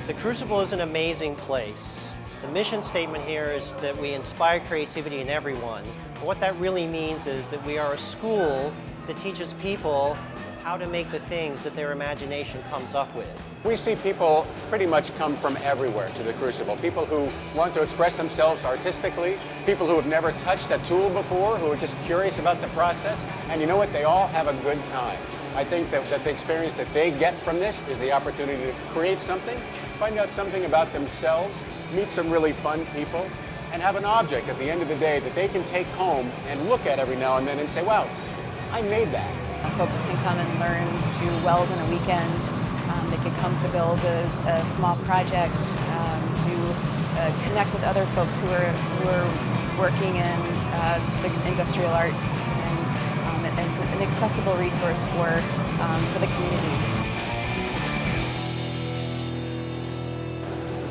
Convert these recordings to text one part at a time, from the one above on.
The Crucible is an amazing place. The mission statement here is that we inspire creativity in everyone. And what that really means is that we are a school that teaches people how to make the things that their imagination comes up with. We see people pretty much come from everywhere to the Crucible. People who want to express themselves artistically, people who have never touched a tool before, who are just curious about the process, and you know what, they all have a good time. I think that the experience that they get from this is the opportunity to create something, find out something about themselves, meet some really fun people, and have an object at the end of the day that they can take home and look at every now and then and say, wow, I made that. Folks can come and learn to weld in a weekend. They can come to build a small project, to connect with other folks who are working in the industrial arts, and it's an accessible resource for the community.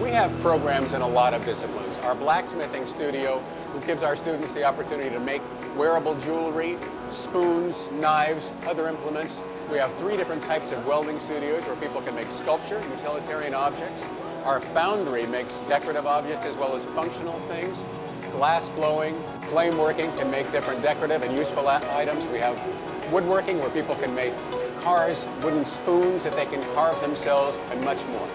We have programs in a lot of disciplines. Our blacksmithing studio, who gives our students the opportunity to make wearable jewelry, spoons, knives, other implements. We have 3 different types of welding studios where people can make sculpture, utilitarian objects. Our foundry makes decorative objects as well as functional things. Glass blowing, flame working can make different decorative and useful items. We have woodworking where people can make cars, wooden spoons that they can carve themselves, and much more.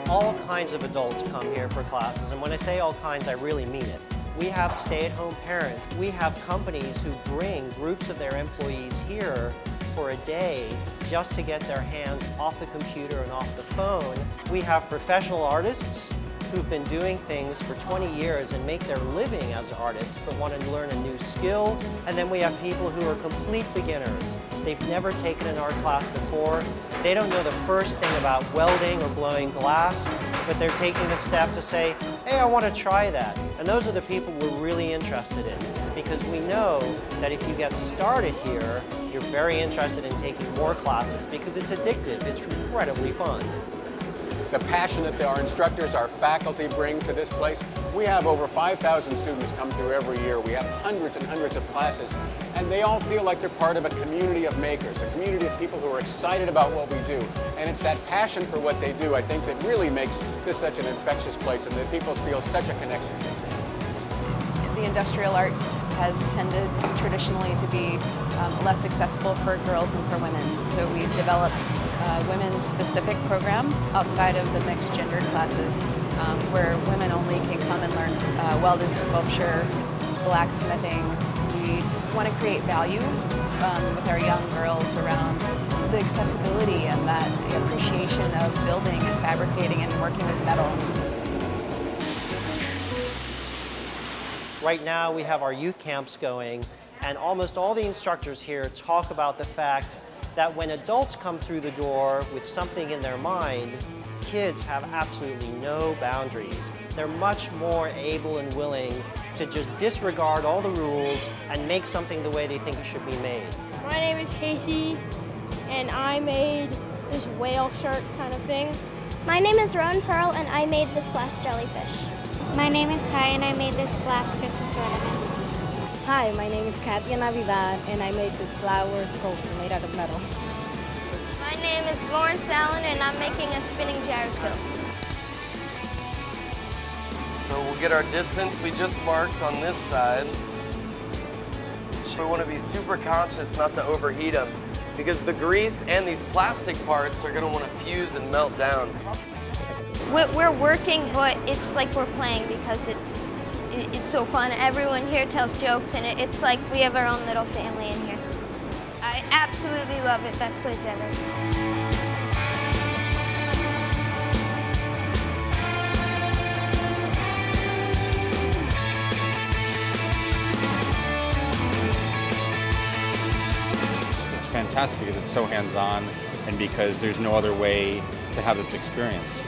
All kinds of adults come here for classes, and when I say all kinds, I really mean it. We have stay-at-home parents. We have companies who bring groups of their employees here for a day just to get their hands off the computer and off the phone. We have professional artists who've been doing things for 20 years and make their living as artists but want to learn a new skill. And then we have people who are complete beginners. They've never taken an art class before. They don't know the first thing about welding or blowing glass, but they're taking the step to say, hey, I want to try that. And those are the people we're really interested in, because we know that if you get started here, you're very interested in taking more classes because it's addictive. It's incredibly fun. The passion that our instructors, our faculty bring to this place. We have over 5,000 students come through every year. We have hundreds and hundreds of classes, and they all feel like they're part of a community of makers, a community of people who are excited about what we do. And it's that passion for what they do, I think, that really makes this such an infectious place and that people feel such a connection to it. The industrial arts has tended traditionally to be less accessible for girls and for women. So we've developed a women's specific program outside of the mixed gender classes where women only can come and learn welded sculpture, blacksmithing. We want to create value with our young girls around the accessibility and that appreciation of building and fabricating and working with metal. Right now we have our youth camps going, and almost all the instructors here talk about the fact that when adults come through the door with something in their mind, kids have absolutely no boundaries. They're much more able and willing to just disregard all the rules and make something the way they think it should be made. My name is Casey, and I made this whale shark kind of thing. My name is Rowan Pearl, and I made this glass jellyfish. My name is Kai, and I made this glass Christmas ornament. Hi, my name is Katia Navidad, and I made this flower sculpture made out of metal. My name is Lawrence Allen, and I'm making a spinning gyroscope. So we'll get our distance we just marked on this side. We want to be super conscious not to overheat them, because the grease and these plastic parts are going to want to fuse and melt down. We're working, but it's like we're playing because it's so fun. Everyone here tells jokes, and it's like we have our own little family in here. I absolutely love it. Best place ever. It's fantastic because it's so hands-on and because there's no other way to have this experience.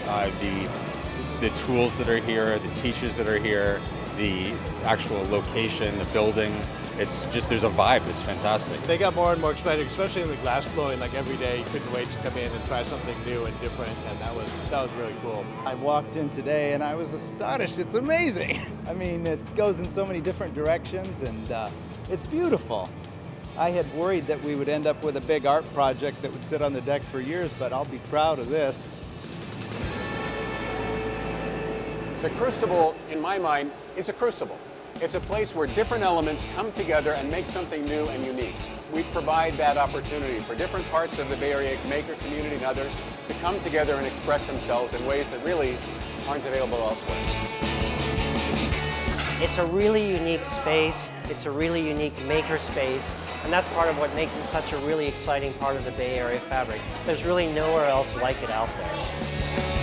The tools that are here, the teachers that are here, the actual location, the building, it's just, there's a vibe that's fantastic. They got more and more exciting, especially in the glass blowing. Like every day, you couldn't wait to come in and try something new and different, and that was really cool. I walked in today and I was astonished. It's amazing. I mean, it goes in so many different directions, and it's beautiful. I had worried that we would end up with a big art project that would sit on the deck for years, but I'll be proud of this. The Crucible, in my mind, is a crucible. It's a place where different elements come together and make something new and unique. We provide that opportunity for different parts of the Bay Area maker community and others to come together and express themselves in ways that really aren't available elsewhere. It's a really unique space, it's a really unique maker space, and that's part of what makes it such a really exciting part of the Bay Area fabric. There's really nowhere else like it out there.